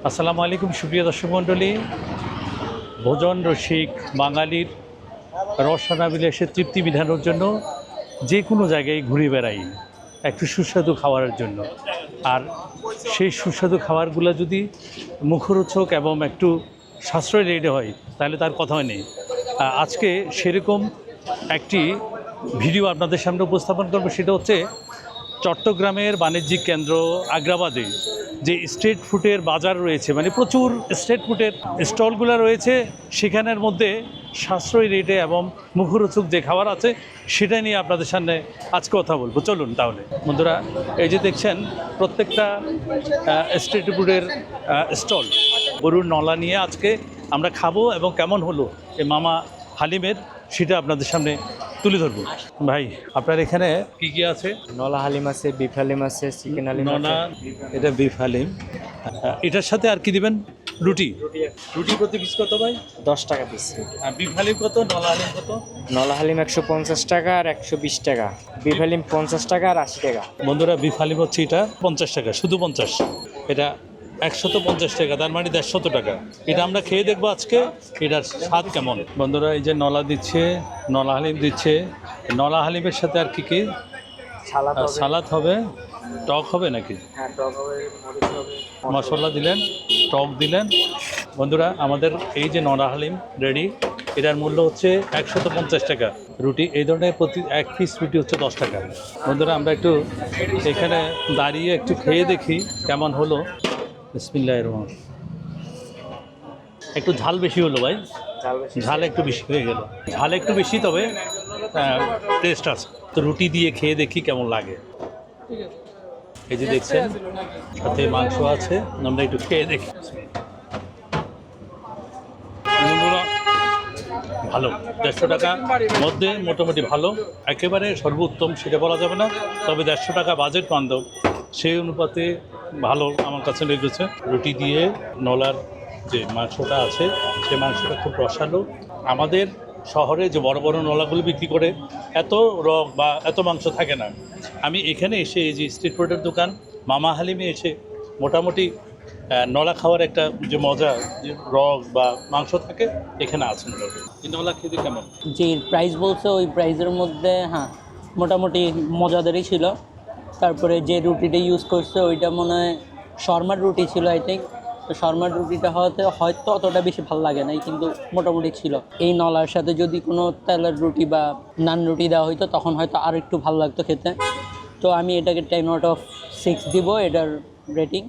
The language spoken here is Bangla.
আসসালামু আলাইকুম সুপ্রিয় দর্শক মণ্ডলী। ভোজন রসিক বাঙালির রসনা বিলাসে তৃপ্তি বিধানোর জন্য যে কোনো জায়গায় ঘুরে বেড়াই একটু সুস্বাদু খাওয়ার জন্য। আর সেই সুস্বাদু খাবারগুলো যদি মুখরোচক এবং একটু সাশ্রয় রেটে হয় তাহলে তার কথাই নেই। আজকে সেরকম একটি ভিডিও আপনাদের সামনে উপস্থাপন করব। সেটা হচ্ছে চট্টগ্রামের বাণিজ্যিক কেন্দ্র আগ্রাবাদে যে স্ট্রিট ফুডের বাজার রয়েছে, মানে প্রচুর স্ট্রিট ফুডের স্টলগুলো রয়েছে, সেখানের মধ্যে সাশ্রয়ী রেটে এবং মুখরোচক যে খাবার আছে সেটা নিয়ে আপনাদের সামনে আজকে কথা বলবো। চলুন তাহলে বন্ধুরা, এই যে দেখছেন প্রত্যেকটা স্ট্রিট ফুডের স্টল, গরুর নলা নিয়ে আজকে আমরা খাবো এবং কেমন হলো এই মামা হালিমের সেটা আপনাদের সামনে তুলে ধরবো। ভাই আপনার এখানে কি কি আছে? নলা হালিম আছে, বিফ হালিম আছে, চিকেন হালিম ননা, আছে। এটা বিফ হালিম। এটার সাথে আর কি দিবেন? রুটি। রুটি প্রতি পিস কত ভাই? 10 টাকা পিস। আর বিফ হালিম কত, নলা হালিম কত? নলা হালিম 150 টাকা আর 120 টাকা, বিফ হালিম 50 টাকা আর 80 টাকা। বন্ধুরা বিফ হালিম হচ্ছে এটা 50 টাকা, শুধু 50। এটা 150 টাকা, তার মানে 150 টাকা। এটা আমরা খেয়ে দেখবো আজকে এটার স্বাদ কেমন। বন্ধুরা এই যে নলা দিচ্ছে, নলা হালিম দিচ্ছে। নলা হালিমের সাথে আর কি কি? সালাদ হবে, টক হবে নাকি? হ্যাঁ, টক হবে, মরিচ হবে, মশলা দিলেন, টক দিলেন। বন্ধুরা আমাদের এই যে নলা হালিম রেডি, এটার মূল্য হচ্ছে 150 টাকা। রুটি এই ধরনের প্রতি এক পিস রুটি হচ্ছে 10 টাকা। বন্ধুরা আমরা একটু এখানে দাঁড়িয়ে একটু খেয়ে দেখি কেমন হলো। বিসমিল্লাহির রহমানির রহিম। একটু ঝাল বেশি হলো ভাই, ঝাল একটু বেশি হয়ে গেল। ঝাল একটু বেশি, তবে টেস্ট আছে। তো রুটি দিয়ে খেয়ে দেখি কেমন লাগে। এই যে দেখছেন সাথে মাংস আছে, আমরা একটু খেয়ে দেখি। বন্ধুরা ভালো, 150 টাকা মধ্যে মোটামুটি ভালো। একেবারে সর্বোত্তম সেটা বলা যাবে না, তবে 150 টাকা বাজেট বান্ধব, সেই অনুপাতে ভালো আমার কাছে লেগেছে। রুটি দিয়ে নলার যে মাংসটা আছে সে মাংসটা খুব রসালো। আমাদের শহরে যে বড় বড় নলাগুলো বিক্রি করে এত রক বা এত মাংস থাকে না। আমি এখানে এসে এই যে স্ট্রিট ফুডের দোকান মামা হালিমে এসে মোটামুটি নলা খাওয়ার একটা যে মজা, যে রক বা মাংস থাকে এখানে আছে। এই নলা খেতে কেমন? যে প্রাইস বলছে ওই প্রাইসের মধ্যে হ্যাঁ মোটামুটি মজাদারই ছিল। তারপরে যে রুটিটা ইউজ করছে ওইটা মনে হয় শর্মার রুটি ছিল আই থিঙ্ক। তো শর্মার রুটিটা হয়তো অতটা বেশি ভালো লাগে নাই, কিন্তু মোটামুটি ছিল। এই নলার সাথে যদি কোনো তেলের রুটি বা নান রুটি দেওয়া হইতো তখন হয়তো আরও একটু ভালো লাগতো খেতে। তো আমি এটাকে 10 আউট অফ 6 দিব এটার রেটিং।